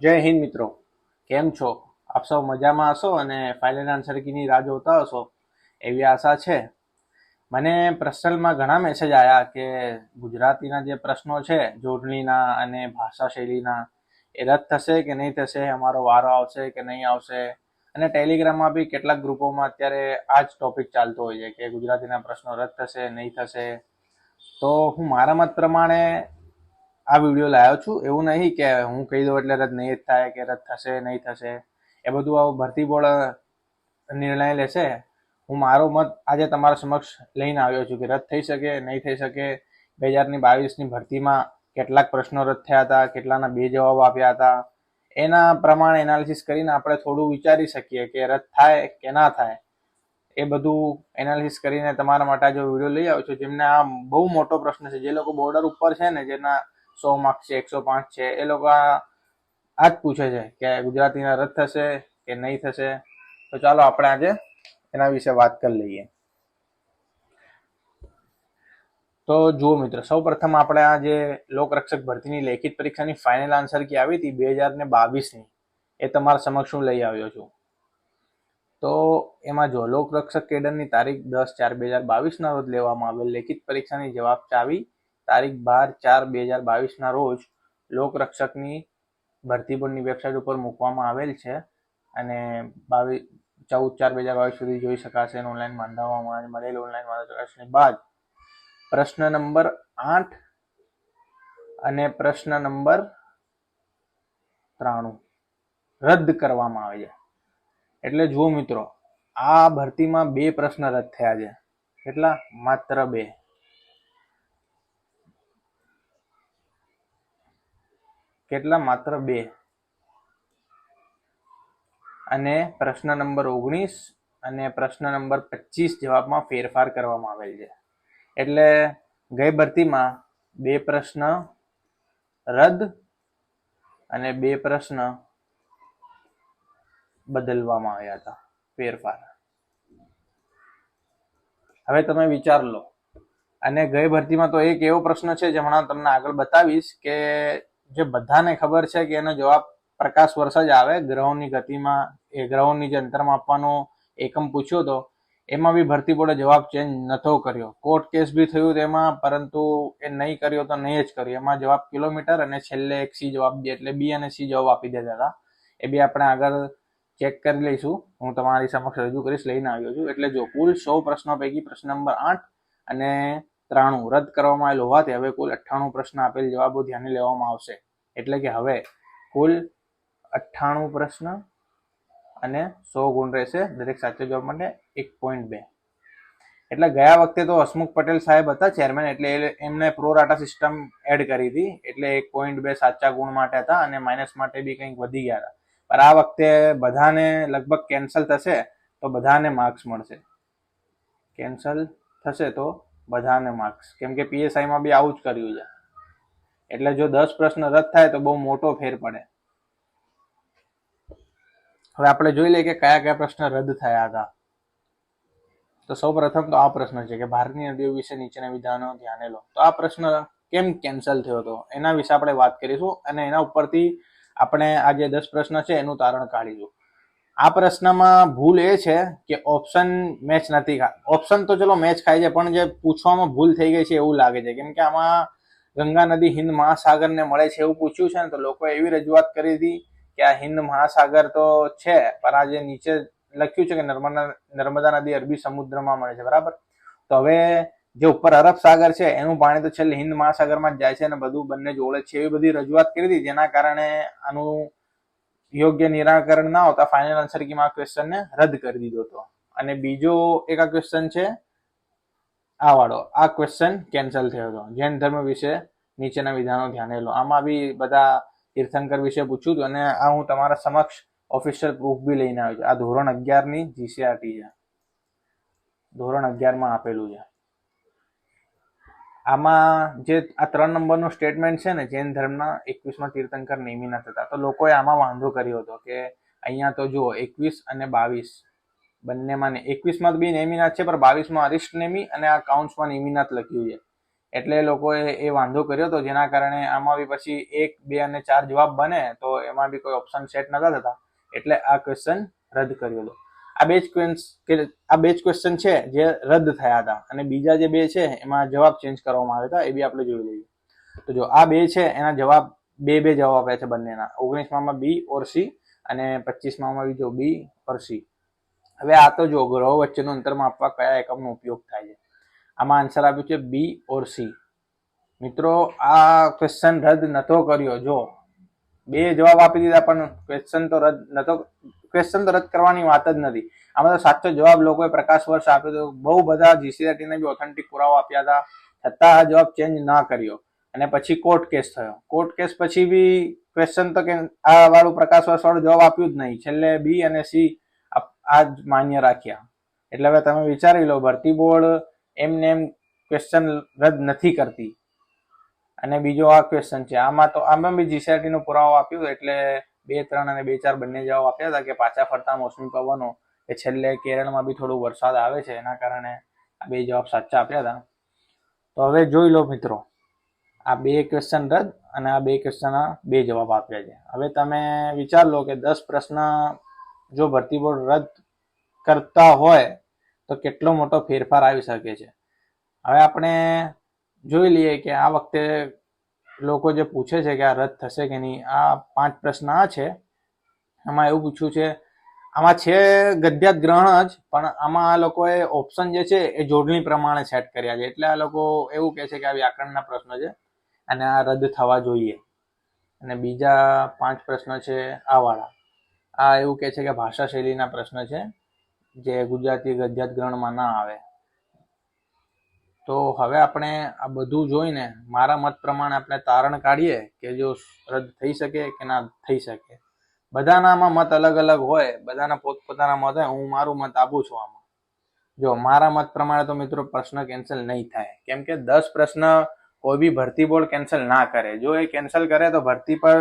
જય હિન્દ મિત્રો, કેમ છો? આપ સૌ મજામાં હશો અને ફાઇનલ આન્સર કીની રાહ જોતા હશો એવી આશા છે. મને પર્સનલમાં ઘણા મેસેજ આવ્યા કે ગુજરાતીના જે પ્રશ્નો છે જોડણીના અને ભાષા શૈલીના એ રદ થશે કે નહીં થશે, અમારો વારો આવશે કે નહીં આવશે. અને ટેલિગ્રામમાં બી કેટલાક ગ્રુપોમાં અત્યારે આ જ ટોપિક ચાલતો હોય છે કે ગુજરાતીના પ્રશ્નો રદ થશે નહીં થશે. તો હું મારા મત પ્રમાણે આ વિડીયો લાવ્યો છું. એવું નહીં કે હું કહી દઉં એટલે રદ નહીં થાય કે રદ થશે નહીં થશે, એ બધું ભરતી બોર્ડ નિર્ણય લેશે. હું મારો મત આજે તમારા સમક્ષ લઈને આવ્યો છું કે રદ થઈ શકે નહીં થઈ શકે. 2022ની ભરતીમાં કેટલાક પ્રશ્નો રદ થયા હતા, કેટલાના 2 જવાબ આપ્યા હતા. એના પ્રમાણે એનાલિસિસ કરીને આપણે થોડું વિચારી શકીએ કે રદ થાય કે ના થાય. એ બધું એનાલિસિસ કરીને તમારા માટે જો વિડીયો લઈ આવ્યો છું. જેમને આ બહુ મોટો પ્રશ્ન છે, જે લોકો બોર્ડર ઉપર છે ને, જેના 100 માર્ક્સ છે, 105 છે, એ લોકો આ જ પૂછે છે કે ગુજરાતીના રદ થશે કે નહીં થશે. તો ચાલો આપણે આજે એના વિશે વાત કરી લઈએ. તો જુઓ મિત્રો, સૌ પ્રથમ આપણે આ જે લોકરક્ષક ભરતીની લેખિત પરીક્ષાની ફાઇનલ આન્સર કી આવી હતી 2022ની, એ તમારા સમક્ષ હું લઈ આવ્યો છું. તો એમાં જો લોકરક્ષક કેડરની તારીખ 10/4/2022ના રોજ લેવામાં આવેલ લેખિત પરીક્ષાની જવાબ ચાવી તારીખ 12/4/2022ના રોજ લોકરક્ષકની ભરતી બોર્ડની વેબસાઇટ ઉપર મૂકવામાં આવેલ છે અને 14/4/2022 સુધી જોઈ શકાશે. ઓનલાઈન નોંધાવવામાં મળેલ ઓનલાઈન ચકાસણી બાદ પ્રશ્ન નંબર 8 અને પ્રશ્ન નંબર 93 રદ કરવામાં આવે છે. એટલે જુઓ મિત્રો, આ ભરતીમાં 2 પ્રશ્ન રદ થયા છે. કેટલા? માત્ર 2. કેટલા? માત્ર 2. અને પ્રશ્ન નંબર 19 અને પ્રશ્ન નંબર 25 જવાબમાં ફેરફાર કરવામાં આવેલ છે. એટલે ગઈ ભરતીમાં 2 પ્રશ્ન રદ અને 2 પ્રશ્ન બદલવામાં આવ્યા હતા, ફેરફાર. હવે તમે વિચાર લો. અને ગઈ ભરતીમાં તો એક એવો પ્રશ્ન છે જે હમણાં તમને આગળ બતાવીશ કે જે બધાને ખબર છે કે એનો જવાબ પ્રકાશ વર્ષ જ આવે. ગ્રહોની ગતિમાં એ ગ્રહોની જે અંતર માપવાનો એકમ પૂછ્યો હતો, એમાં બી ભરતી બોર્ડે જવાબ ચેન્જ નતો કર્યો. કોર્ટ કેસ બી થયું તેમાં, પરંતુ એ નહીં કર્યો તો નહીં જ કર્યો. એમાં જવાબ કિલોમીટર અને છેલ્લે એક સી જવાબ દે, એટલે બી અને સી જવાબ આપી દેતા હતા. એ બી આપણે આગળ ચેક કરી લઈશું. હું તમારી સમક્ષ રજૂ કરીશ, લઈને આવ્યો છું. એટલે જો કુલ 100 પ્રશ્નો પૈકી પ્રશ્ન નંબર 8 અને 93 રદ કરવામાં આવેલ હોવાથી હવે કુલ 98 પ્રશ્ન આપેલ જવાબો ધ્યાને લેવામાં આવશે. એટલે કે હવે કુલ 98 પ્રશ્ન અને 100 ગુણ રહેશે. દરેક સાચો જવાબ માટે 1.2. એટલે ગયા વખતે તો હસમુખ પટેલ સાહેબ હતા ચેરમેન, એટલે એમને પ્રોરાટા સિસ્ટમ એડ કરી હતી. એટલે 1.2 સાચા ગુણ માટે હતા અને માઇનસ માટે બી કંઈક વધી ગયા હતા. પણ આ વખતે બધાને લગભગ કેન્સલ થશે તો બધાને માર્ક્સ મળશે. કેન્સલ થશે તો બધાને માર્ક્સ, કેમ કે પીએસઆઈમાં બી આવું જ કર્યું છે. એટલે જો 10 પ્રશ્ન રદ થાય તો બહુ મોટો ફેર પડે. હવે આપણે જોઈ લઈએ કે કયા કયા પ્રશ્ન રદ થયા હતા. તો સૌ પ્રથમ તો આ પ્રશ્ન છે કે ભારતની નદીઓ વિશે નીચેના વિધાનો ધ્યાને લો. તો આ પ્રશ્ન કેમ કેન્સલ થયો હતો એના વિશે આપણે વાત કરીશું અને એના ઉપરથી આપણે આ જે 10 પ્રશ્ન છે એનું તારણ કાઢીશું. આ પ્રશ્નમાં ભૂલ એ છે કે ઓપ્શન મેચ નથી. ઓપ્શન તો ચલો મેચ ખાય છે, પણ જે પૂછવામાં ભૂલ થઈ ગઈ છે એવું લાગે છે. કેમ કે આમાં ગંગા નદી હિન્દ મહાસાગરને મળે છે એવું પૂછ્યું છે ને, તો લોકોએ એવી રજૂઆત કરી હતી કે આ હિન્દ મહાસાગર તો છે, પણ આ જે નીચે લખ્યું છે કે નર્મદા નદી અરબી સમુદ્રમાં મળે છે, બરાબર. તો હવે જે ઉપર અરબ સાગર છે એનું પાણી તો છેલ્લે હિન્દ મહાસાગરમાં જ જાય છે અને બધું બંને જોડે છે, એવી બધી રજૂઆત કરી હતી. જેના કારણે આનું યોગ્ય નિરાકરણ ના હોતા ફાઇનલ આન્સર કીમાં આ ક્વેશ્ચનને રદ કરી દીધો હતો. અને બીજો એક આ ક્વેશ્ચન છે આ વાળો, આ ક્વેશ્ચન કેન્સલ થયો હતો. જૈન ધર્મ વિશે નીચેના વિધાનો ધ્યાને લો. આમાં બી બધા તીર્થંકર વિશે પૂછ્યું હતું અને આ હું તમારા સમક્ષ ઓફિશિયલ પ્રૂફ બી લઈને આવ્યો છું. આ ધોરણ 11ની જીસીઆરટી છે, ધોરણ 11માં આપેલું છે. આમાં જે આ 3 નંબરનું સ્ટેટમેન્ટ છે ને, જૈન ધર્મના 21માં તીર્થંકર નેમિના થતા, તો લોકોએ આમાં વાંધો કર્યો હતો કે અહીંયા તો જુઓ 21 અને 22 બંનેમાં 21માં તો બી નેમિનાથ છે, પણ 22માં અરિષ્ટ નેમિ અને આ કાઉન્સમાં નેમિનાથ લખ્યું છે. એટલે એ લોકોએ એ વાંધો કર્યો હતો, જેના કારણે આમાં બી પછી 1, 2 અને 4 જવાબ બને તો એમાં બી કોઈ ઓપ્શન સેટ નતા થતા, એટલે આ ક્વેશ્ચન રદ કર્યો હતો. આ બે જ ક્વેશ્ચન છે જે રદ થયા હતા, અને બીજા જે 2 છે એમાં જવાબ ચેન્જ કરવામાં આવ્યા હતા, એ બી આપણે જોઈ લઈએ. તો જો આ 2 છે એના જવાબ 2 જવાબ આપ્યા છે બંનેના. 19માં બી ઓર સી અને 25માં બી જો બી ઓર સી. હવે આ તો જો ગ્રહો વચ્ચેનું અંતર માપવા કયા એકમનો ઉપયોગ થાય છે. આમાં આન્સર આપ્યું છે બી ઓર સી. મિત્રો આ ક્વેશ્ચન રદ નતો કર્યો. જો 2 જવાબ આપી દીધા પણ ક્વેશ્ચન તો રદ કરવાની વાત જ નથી. આમાં તો સાચો જવાબ લોકોએ પ્રકાશ વર્ષ આપ્યો હતો. બહુ બધા જીસીઆરટી ને બી ઓથેન્ટિક પુરાવા આપ્યા હતા, છતાં આ જવાબ ચેન્જ ના કર્યો. અને પછી કોર્ટ કેસ થયો. કોર્ટ કેસ પછી બી ક્વેશ્ચન તો કે આ વાળું પ્રકાશ વર્ષ વાળું જવાબ આપ્યું જ નહીં. છેલ્લે બી અને સી આ જ માન્ય રાખ્યા. એટલે હવે તમે વિચારી લો, ભરતી બોર્ડ એમને એમ ક્વેશ્ચન રદ નથી કરતી. અને બીજો આ ક્વેશ્ચન છે, આમાં બી જીસીઆરટી નો પુરાવો આપ્યો, એટલે 2, 3 અને 2, 4 બંને જવાબ આપ્યા હતા કે પાછા ફરતા મોસમી પવનો કે છેલ્લે કેરળમાં બી થોડું વરસાદ આવે છે, એના કારણે આ 2 જવાબ સાચા આપ્યા હતા. તો હવે જોઈ લો મિત્રો, આ 2 ક્વેશ્ચન રદ અને આ 2 ક્વેશ્ચનના 2 જવાબ આપ્યા છે. હવે તમે વિચાર લો કે 10 પ્રશ્ન જો ભરતી બોર્ડ રદ કરતા હોય તો કેટલો મોટો ફેરફાર આવી શકે છે. હવે આપણે જોઈ લઈએ કે આ વખતે લોકો જે પૂછે છે કે આ રદ થશે કે નહીં. આ 5 પ્રશ્ન આ છે. આમાં એવું પૂછ્યું છે, આમાં છે ગદ્યાત ગ્રહણ જ, પણ આમાં આ લોકોએ ઓપ્શન જે છે એ જોડણી પ્રમાણે સેટ કર્યા છે. એટલે આ લોકો એવું કહે છે કે આ વ્યાકરણના પ્રશ્ન છે અને આ રદ થવા જોઈએ. અને બીજા 5 પ્રશ્ન છે આ વાળા, આ એવું કહે છે કે ભાષા શૈલીના પ્રશ્ન છે જે ગુજરાતી ગદ્યાત ગ્રહણમાં ના આવે. તો હવે આપણે આ બધું જોઈને મારા મત પ્રમાણે આપણે તારણ કાઢીએ કે જો રદ થઈ શકે કે ના થઈ શકે. બધાના આમાં મત અલગ અલગ હોય, બધાના પોતપોતાના મત હોય. હું મારું મત આપું છું આમાં. જો મારા મત પ્રમાણે તો મિત્રો પ્રશ્ન કેન્સલ નહીં થાય, કેમ કે 10 પ્રશ્ન કોઈ બી ભરતી બોર્ડ કેન્સલ ના કરે. જો એ કેન્સલ કરે તો ભરતી પર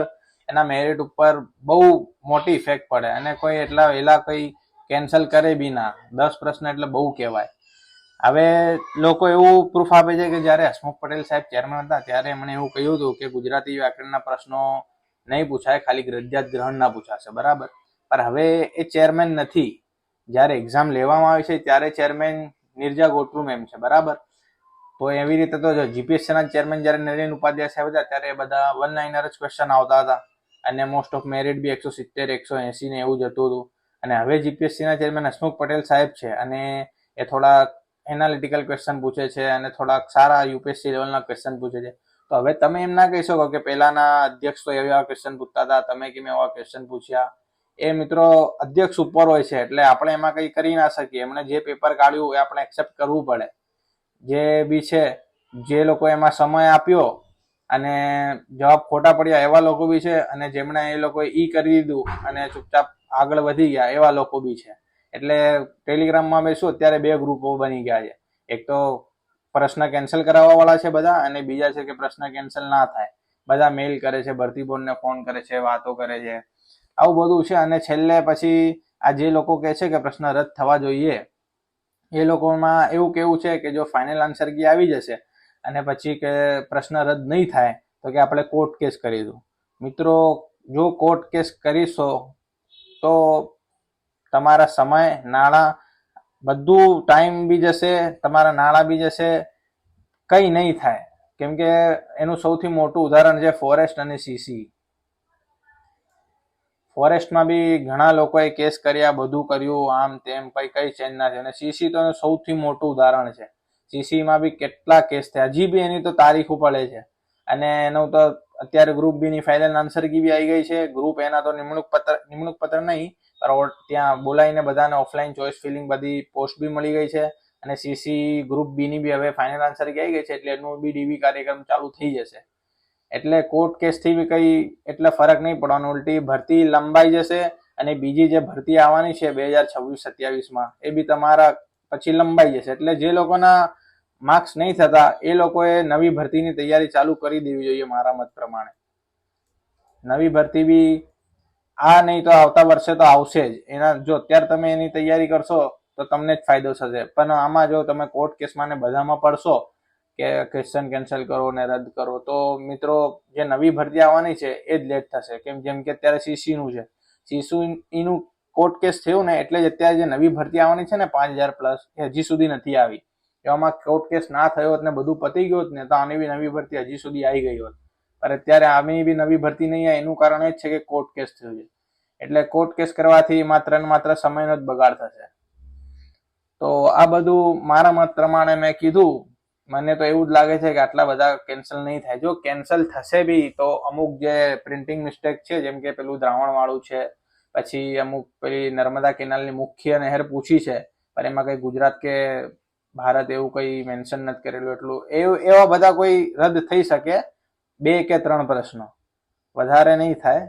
એના મેરિટ ઉપર બહુ મોટી ઇફેક્ટ પડે, અને કોઈ એટલા વહેલા કોઈ કેન્સલ કરે બી ના. 10 પ્રશ્ન એટલે બહુ કહેવાય. હવે લોકો એવું પ્રૂફ આપે છે કે જ્યારે હસમુખ પટેલ સાહેબ ચેરમેન હતા ત્યારે એમણે એવું કહ્યું હતું કે ગુજરાતી વ્યાકરણના પ્રશ્નો નહીં પૂછાય, ખાલી ગદ્યાત ગ્રહણ ના પૂછાશે, બરાબર. પણ હવે એ ચેરમેન નથી. જ્યારે એક્ઝામ લેવામાં આવે છે ત્યારે ચેરમેન નિર્જા ગોટરુ મેમ છે, બરાબર. તો એવી રીતે તો જીપીએસસીના ચેરમેન જ્યારે નરેન ઉપાધ્યાય સાહેબ હતા ત્યારે બધા 1 લાઇનર જ ક્વેશ્ચન આવતા હતા, અને મોસ્ટ ઓફ મેરિટ બી 170, 180 ને એવું જતું હતું. અને હવે જીપીએસસીના ચેરમેન હસમુખ પટેલ સાહેબ છે, અને એ થોડા એનાલિટિકલ ક્વેશ્ચન પૂછે છે અને થોડાક સારા યુપીએસસી લેવલના ક્વેશ્ચન પૂછે છે. તો હવે તમે એમ ના કહી શકો કે પહેલાના અધ્યક્ષ તો એવા ક્વેશ્ચન પૂછતા હતા, તમે કેમ એવા ક્વેશ્ચન પૂછ્યા. એ મિત્રો અધ્યક્ષ ઉપર હોય છે, એટલે આપણે એમાં કંઈ કરી ના શકીએ. એમણે જે પેપર કાઢ્યું એ આપણે એક્સેપ્ટ કરવું પડે. જે બી છે, જે લોકો એમાં સમય આપ્યો અને જવાબ ખોટા પડ્યા એવા લોકો બી છે, અને જેમણે એ લોકોએ કરી દીધું અને ચૂપચાપ આગળ વધી ગયા એવા લોકો બી છે. એટલે ટેલિગ્રામમાં મેં શું અત્યારે 2 ગ્રુપો બની ગયા છે. એક તો પ્રશ્ન કેન્સલ કરાવવા વાળા છે બધા, અને બીજા છે કે પ્રશ્ન કેન્સલ ના થાય. બધા મેલ કરે છે, ભરતી બોર્ડને ફોન કરે છે, વાતો કરે છે, આવું બધું છે. અને છેલ્લે પછી આ જે લોકો કહે છે કે પ્રશ્ન રદ થવા જોઈએ, એ લોકોમાં એવું કેવું છે કે જો ફાઇનલ આન્સર કી આવી જશે અને પછી કે પ્રશ્ન રદ નહીં થાય તો કે આપણે કોર્ટ કેસ કરીશું. મિત્રો જો કોર્ટ કેસ કરીશો તો તમારા સમય, નાણાં, બધું ટાઈમ બી જશે, તમારા નાણાં બી જશે, કંઈ નહીં થાય. કેમ કે એનું સૌથી મોટું ઉદાહરણ છે ફોરેસ્ટ અને સીસી. ફોરેસ્ટમાં બી ઘણા લોકોએ કેસ કર્યા, બધું કર્યું, આમ તેમ, કઈ ચેન્જ ના થયું. અને સીસી તો એનું સૌથી મોટું ઉદાહરણ છે. સીસીમાં બી કેટલા કેસ થયા, હજી બી એની તો તારીખો પડે છે. અને એનું તો અત્યારે ગ્રુપ બી ની ફાઇનલ આન્સર કી બી આવી ગઈ છે. ગ્રુપ એના તો નિમણૂક પત્ર નહીં, ત્યાં બોલાવીને બધાને ઓફલાઈન ચોઇસ ફિલિંગ બધી પોસ્ટ બી મળી ગઈ છે. અને સીસી ગ્રુપ બી ની બી હવે ફાઇનલ આન્સર કી આવી ગઈ છે, એટલે એનું બી ડીવી કાર્યક્રમ ચાલુ થઈ જશે. એટલે કોર્ટ કેસથી બી કંઈ એટલે ફરક નહીં પડવાનો, ઉલટી ભરતી લંબાઈ જશે. અને બીજી જે ભરતી આવવાની છે 2026-27માં, એ બી તમારા પછી લંબાઈ જશે. એટલે જે લોકોના માર્ક્સ નહીં થતા એ લોકોએ નવી ભરતીની તૈયારી ચાલુ કરી દેવી જોઈએ મારા મત પ્રમાણે. નવી ભરતી બી આ નહીં તો આવતા વર્ષે તો આવશે જ. એના જો અત્યારે તમે એની તૈયારી કરશો તો તમને જ ફાયદો થશે. પણ આમાં જો તમે કોર્ટ કેસમાં ને બધામાં પડશો કે ક્વેશ્ચન કેન્સલ કરો ને રદ કરો, તો મિત્રો જે નવી ભરતી આવવાની છે એ જ લેટ થશે. જેમ કે અત્યારે સીસીનું છે, સીસીનું કોર્ટ કેસ થયું ને એટલે જ અત્યારે જે નવી ભરતી આવવાની છે ને 5000 પ્લસ એ હજી સુધી નથી આવી. એવામાં કોર્ટ કેસ ના થયો હોત ને બધું પતી ગયું હોત ને તો આની બી નવી ભરતી હજી સુધી આવી ગઈ હોત. પણ અત્યારે આની બી નવી ભરતી નહીં આવે એનું કારણ એ જ છે કે કોર્ટ કેસ થયું છે. એટલે કોર્ટ કેસ કરવાથી માત્ર ને માત્ર સમયનો જ બગાડ થશે. તો આ બધું મારા મત પ્રમાણે મેં કીધું. મને તો એવું જ લાગે છે કે આટલા બધા કેન્સલ નહીં થાય. જો કેન્સલ થશે બી તો અમુક જે પ્રિન્ટિંગ મિસ્ટેક છે, જેમ કે પેલું દ્રાવણ વાળું છે, પછી અમુક પેલી નર્મદા કેનાલની મુખ્ય નહેર પૂછી છે પણ એમાં કઈ ગુજરાત કે ભારત એવું કઈ મેન્શન નથી કરેલું, એટલું એવા બધા કોઈ રદ થઈ શકે. 2 કે 3 પ્રશ્નો, વધારે નહીં થાય.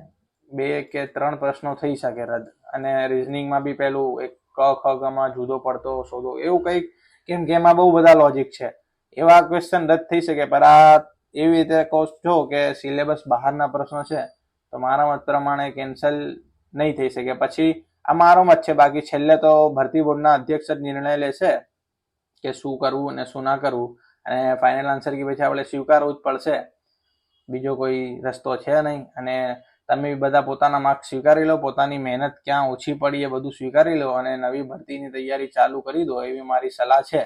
2 કે 3 પ્રશ્નો થઈ શકે રદ. અને રીઝનિંગમાં બી પેલું એક ક ખ ગમાં જુદો પડતો શોધો એવું કંઈક, કેમ કે એમાં બહુ બધા લોજિક છે. એવા ક્વેશ્ચન રદ થઈ શકે. પણ આ એવી રીતે કહો છો કે સિલેબસ બહારના પ્રશ્નો છે તો મારા મત પ્રમાણે કેન્સલ નહીં થઈ શકે. પછી આ મારો મત છે, બાકી છેલ્લે તો ભરતી બોર્ડના અધ્યક્ષ જ નિર્ણય લેશે કે શું કરવું અને શું ના કરવું. અને ફાઇનલ આન્સર કે પછી આપણે સ્વીકારવું જ પડશે, બીજો કોઈ રસ્તો છે નહીં. અને તમે બધા પોતાના માર્ક્સ સ્વીકારી લો, પોતાની મહેનત ક્યાં ઓછી પડી એ બધું સ્વીકારી લો અને નવી ભરતીની તૈયારી ચાલુ કરી દો, એવી મારી સલાહ છે.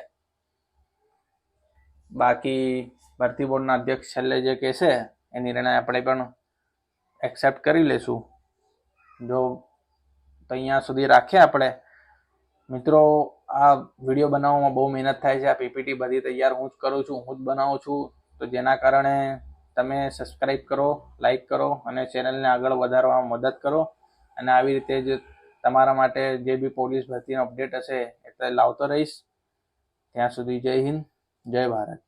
બાકી ભરતી બોર્ડના અધ્યક્ષ છેલ્લે જે કહેશે એ નિર્ણય આપણે પણ એક્સેપ્ટ કરી લેશું. જો તો અહીંયા સુધી રાખીએ આપણે. મિત્રો, આ વિડીયો બનાવવામાં બહુ મહેનત થાય છે. આ પીપીટી બધી તૈયાર હું જ કરું છું, હું જ બનાવું છું. તો જેના કારણે તમે સબસ્ક્રાઈબ કરો, લાઈક કરો અને ચેનલને આગળ વધારવામાં મદદ કરો. અને આવી રીતે જ તમારા માટે જે બી પોલીસ ભરતીનો અપડેટ હશે એ લાવતો રહીશ. ત્યાં સુધી જય હિન્દ, જય ભારત.